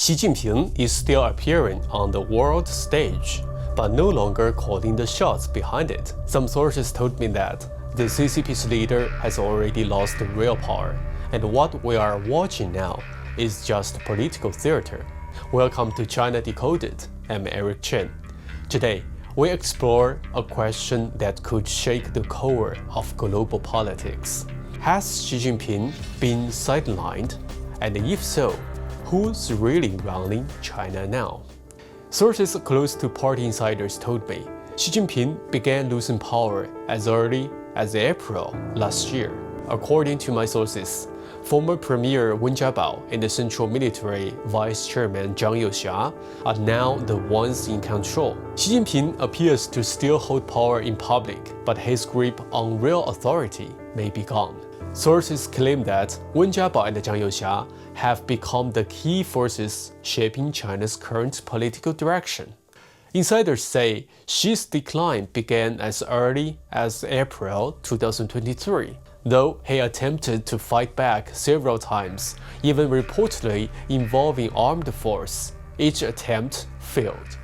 Xi Jinping is still appearing on the world stage, but no longer calling the shots behind it. Some sources told me that the CCP's leader has already lost the real power, and what we are watching now is just political theater. Welcome to China Decoded. I'm Aric Chen. Today, we explore a question that could shake the core of global politics. Has Xi Jinping been sidelined? And if so, who's really running China now? Sources close to party insiders told me Xi Jinping began losing power as early as April last year. According to my sources, former Premier Jiabao and the Central Military Vice Chairman Zhang Youxia are now the ones in control. Xi Jinping appears to still hold power in public, but his grip on real authority may be gone. Sources claim that Jiabao and Zhang Youxia have become the key forces shaping China's current political direction. Insiders say Xi's decline began as early as April 2023, though he attempted to fight back several times, even reportedly involving armed force. Each attempt failed.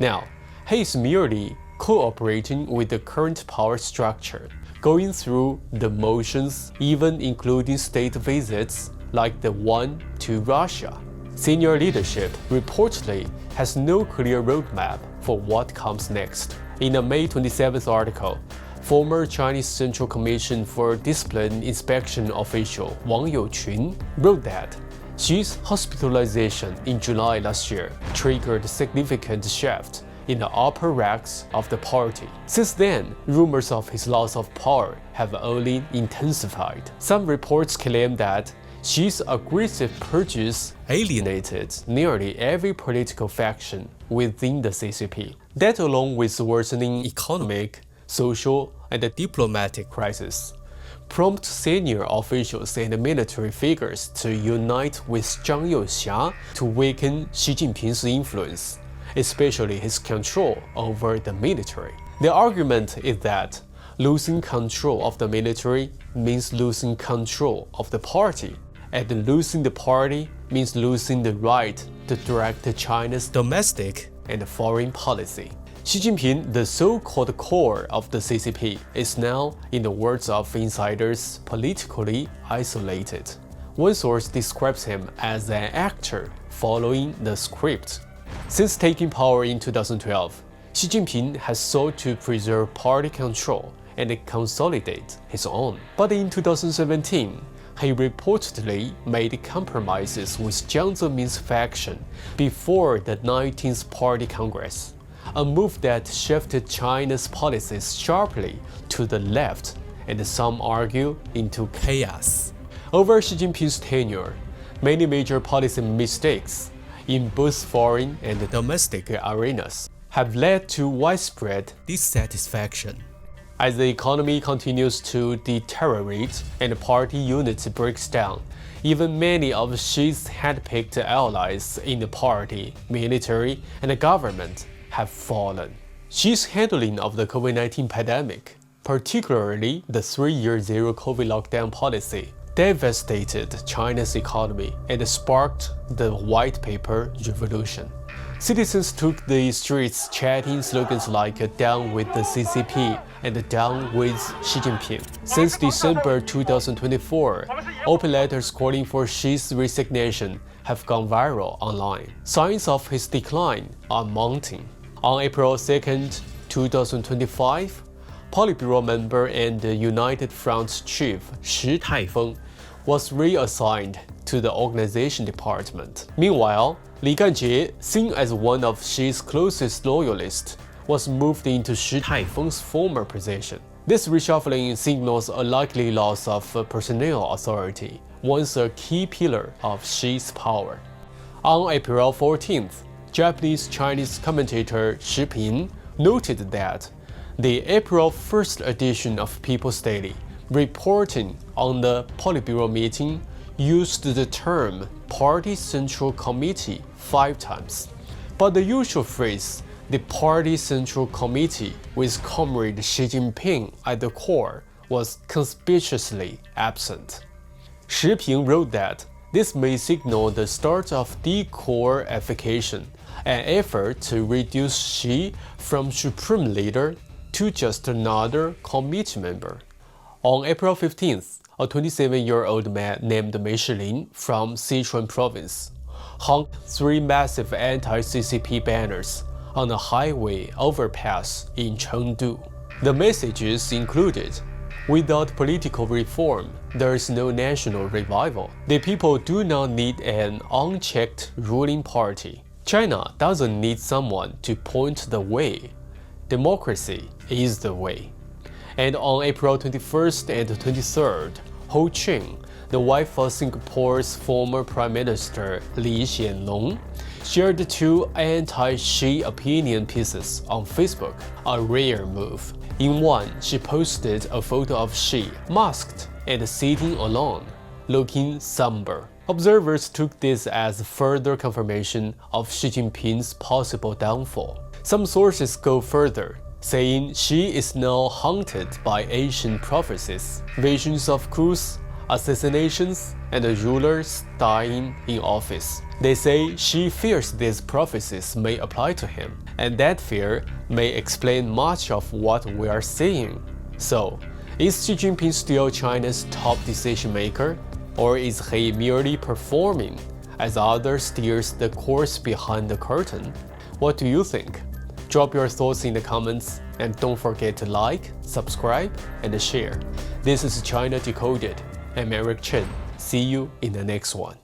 Now, he is merely cooperating with the current power structure, going through the motions, even including state visits like the one to Russia. Senior leadership reportedly has no clear roadmap for what comes next. In a May 27th article, former Chinese Central Commission for Discipline Inspection official Wang Youxia wrote that Xi's hospitalization in July last year triggered a significant shift in the upper ranks of the party. Since then, rumors of his loss of power have only intensified. Some reports claim that Xi's aggressive purges alienated nearly every political faction within the CCP. That, along with worsening economic, social, and diplomatic crisis, prompt senior officials and military figures to unite with Zhang Youxia to weaken Xi Jinping's influence, especially his control over the military. The argument is that losing control of the military means losing control of the party, and losing the party means losing the right to direct China's domestic and foreign policy. Xi Jinping, the so-called core of the CCP, is now, in the words of insiders, politically isolated. One source describes him as an actor following the script. Since taking power in 2012, Xi Jinping has sought to preserve party control and consolidate his own. But in 2017, he reportedly made compromises with Jiang Zemin's faction before the 19th Party Congress, a move that shifted China's policies sharply to the left and some argue into chaos. Over Xi Jinping's tenure, many major policy mistakes in both foreign and domestic arenas have led to widespread dissatisfaction. As the economy continues to deteriorate and party unity breaks down, even many of Xi's hand-picked allies in the party, military, and government have fallen. Xi's handling of the COVID-19 pandemic, particularly the 3-year zero-COVID lockdown policy, devastated China's economy and sparked the White Paper Revolution. Citizens took the streets chanting slogans like "Down with the CCP" and "Down with Xi Jinping." Since December 2024, open letters calling for Xi's resignation have gone viral online. Signs of his decline are mounting. On April 2, 2025, Politburo member and United Front chief Shi Taifeng was reassigned to the organization department. Meanwhile, Li Ganjie, seen as one of Xi's closest loyalists, was moved into Shi Taifeng's former position. This reshuffling signals a likely loss of personnel authority, once a key pillar of Xi's power. On April 14th, Japanese-Chinese commentator Shi Ping noted that the April 1st edition of People's Daily, reporting on the Politburo meeting, used the term Party Central Committee 5 times. But the usual phrase, the Party Central Committee with Comrade Xi Jinping at the core, was conspicuously absent. Shi Ping wrote that This may signal the start of De-core-ification, an effort to reduce Xi from supreme leader to just another committee member. On April 15th, a 27-year-old man named Michelin from Sichuan province hung 3 massive anti-CCP banners on a highway overpass in Chengdu. The messages included, "Without political reform, there is no national revival. The people do not need an unchecked ruling party. China doesn't need someone to point the way. Democracy is the way." And on April 21st and 23rd, Ching, the wife of Singapore's former Prime Minister Lee Hsien Loong, shared 2 anti-Xi opinion pieces on Facebook, a rare move. In one, she posted a photo of Xi masked and sitting alone, looking somber. Observers took this as further confirmation of Xi Jinping's possible downfall. Some sources go further, saying Xi is now haunted by ancient prophecies, visions of coups, assassinations, and rulers dying in office. They say Xi fears these prophecies may apply to him, and that fear may explain much of what we are seeing. So, is Xi Jinping still China's top decision maker, or is he merely performing as others steers the course behind the curtain? What do you think? Drop your thoughts in the comments, and don't forget to like, subscribe, and share. This is China Decoded. I'm Aric Chen. See you in the next one.